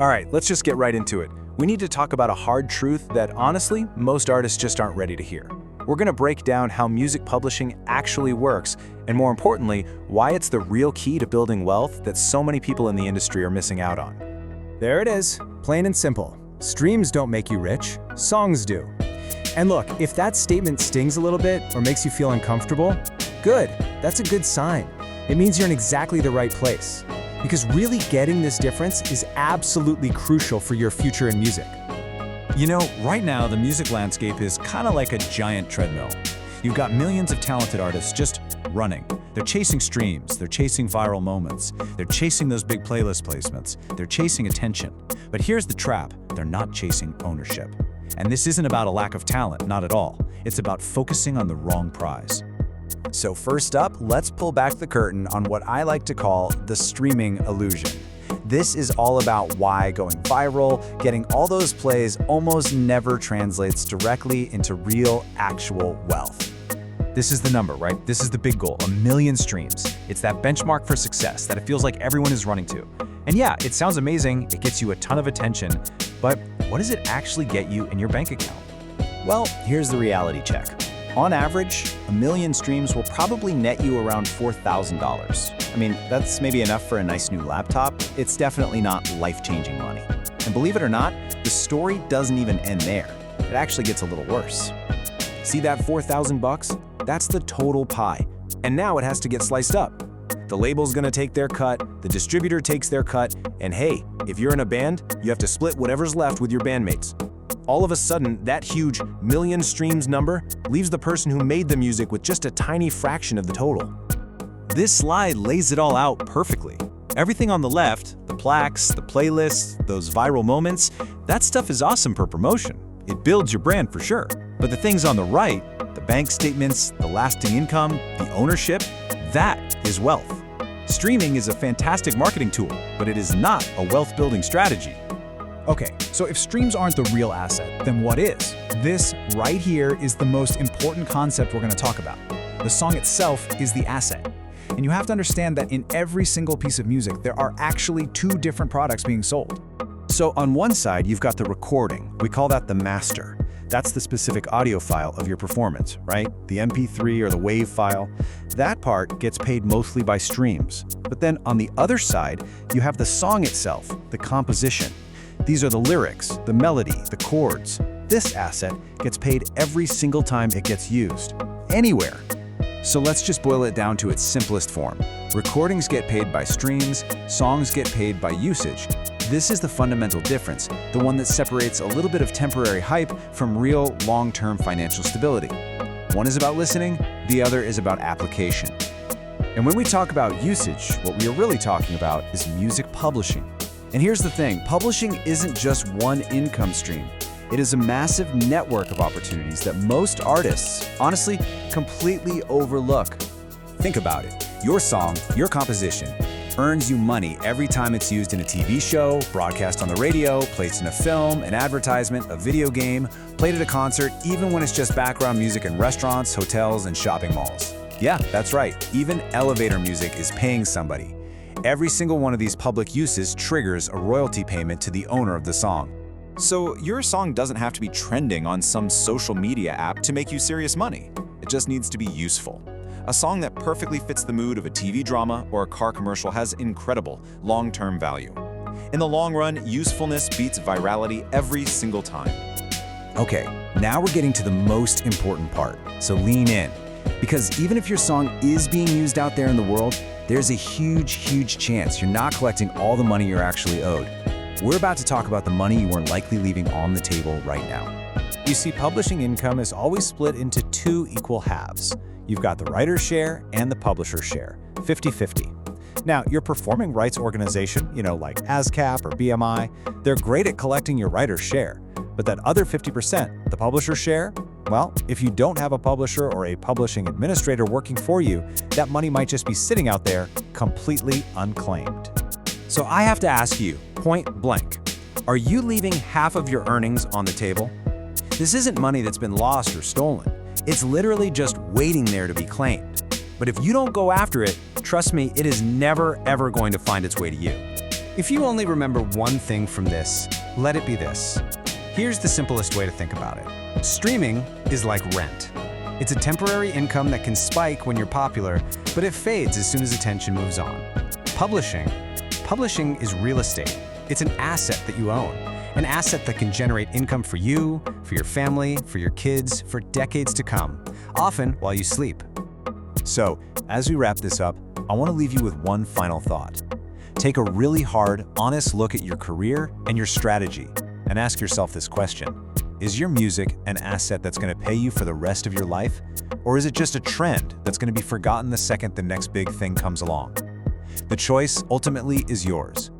All right, let's just get right into it. We need to talk about a hard truth that, honestly, most artists just aren't ready to hear. We're going to break down how music publishing actually works, and more importantly, why it's the real key to building wealth that so many people in the industry are missing out on. There it is, plain and simple. Streams don't make you rich, songs do. And look, if that statement stings a little bit or makes you feel uncomfortable, good, that's a good sign. It means you're in exactly the right place. Because really getting this difference is absolutely crucial for your future in music. You know, right now the music landscape is kind of like a giant treadmill. You've got millions of talented artists just running. They're chasing streams, they're chasing viral moments, they're chasing those big playlist placements, they're chasing attention. But here's the trap, they're not chasing ownership. And this isn't about a lack of talent, not at all. It's about focusing on the wrong prize. So first up, let's pull back the curtain on what I like to call the streaming illusion. This is all about why going viral, getting all those plays almost never translates directly into real, actual wealth. This is the number, right? This is the big goal, 1 million streams. It's that benchmark for success that it feels like everyone is running to. And yeah, it sounds amazing, it gets you a ton of attention, but what does it actually get you in your bank account? Well, here's the reality check. On average, 1 million streams will probably net you around $4,000. I mean, that's maybe enough for a nice new laptop. It's definitely not life-changing money. And believe it or not, the story doesn't even end there. It actually gets a little worse. See that $4,000? That's the total pie. And now it has to get sliced up. The label's gonna take their cut, the distributor takes their cut, and hey, if you're in a band, you have to split whatever's left with your bandmates. All of a sudden, that huge 1 million streams number leaves the person who made the music with just a tiny fraction of the total. This slide lays it all out perfectly. Everything on the left, the plaques, the playlists, those viral moments, that stuff is awesome for promotion. It builds your brand for sure. But the things on the right, the bank statements, the lasting income, the ownership, that is wealth. Streaming is a fantastic marketing tool, but it is not a wealth-building strategy. Okay, so if streams aren't the real asset, then what is? This right here is the most important concept we're going to talk about. The song itself is the asset. And you have to understand that in every single piece of music, there are actually 2 different products being sold. So on one side, you've got the recording. We call that the master. That's the specific audio file of your performance, right? The MP3 or the WAV file. That part gets paid mostly by streams. But then on the other side, you have the song itself, the composition. These are the lyrics, the melody, the chords. This asset gets paid every single time it gets used, anywhere. So let's just boil it down to its simplest form. Recordings get paid by streams, songs get paid by usage. This is the fundamental difference, the one that separates a little bit of temporary hype from real, long-term financial stability. One is about listening, the other is about application. And when we talk about usage, what we are really talking about is music publishing. And here's the thing, publishing isn't just one income stream. It is a massive network of opportunities that most artists, honestly, completely overlook. Think about it. Your song, your composition, earns you money every time it's used in a TV show, broadcast on the radio, placed in a film, an advertisement, a video game, played at a concert, even when it's just background music in restaurants, hotels, and shopping malls. Yeah, that's right. Even elevator music is paying somebody. Every single one of these public uses triggers a royalty payment to the owner of the song. So your song doesn't have to be trending on some social media app to make you serious money. It just needs to be useful. A song that perfectly fits the mood of a TV drama or a car commercial has incredible long-term value. In the long run, usefulness beats virality every single time. Okay, now we're getting to the most important part, so lean in. Because even if your song is being used out there in the world, there's a huge chance you're not collecting all the money you're actually owed. We're about to talk about the money you are likely leaving on the table right now. You see, publishing income is always split into 2 equal halves. You've got the writer's share and the publisher's share, 50-50. Now, your performing rights organization, like ASCAP or BMI, they're great at collecting your writer's share. But that other 50%, the publisher's share, well, if you don't have a publisher or a publishing administrator working for you, that money might just be sitting out there completely unclaimed. So I have to ask you, point blank, are you leaving half of your earnings on the table? This isn't money that's been lost or stolen. It's literally just waiting there to be claimed. But if you don't go after it, trust me, it is never, ever going to find its way to you. If you only remember one thing from this, let it be this. Here's the simplest way to think about it. Streaming is like rent. It's a temporary income that can spike when you're popular, but it fades as soon as attention moves on. Publishing is real estate. It's an asset that you own, an asset that can generate income for you, for your family, for your kids, for decades to come, often while you sleep. So, as we wrap this up, I want to leave you with one final thought. Take a really hard, honest look at your career and your strategy, and ask yourself this question. Is your music an asset that's going to pay you for the rest of your life? Or is it just a trend that's going to be forgotten the second the next big thing comes along? The choice ultimately is yours.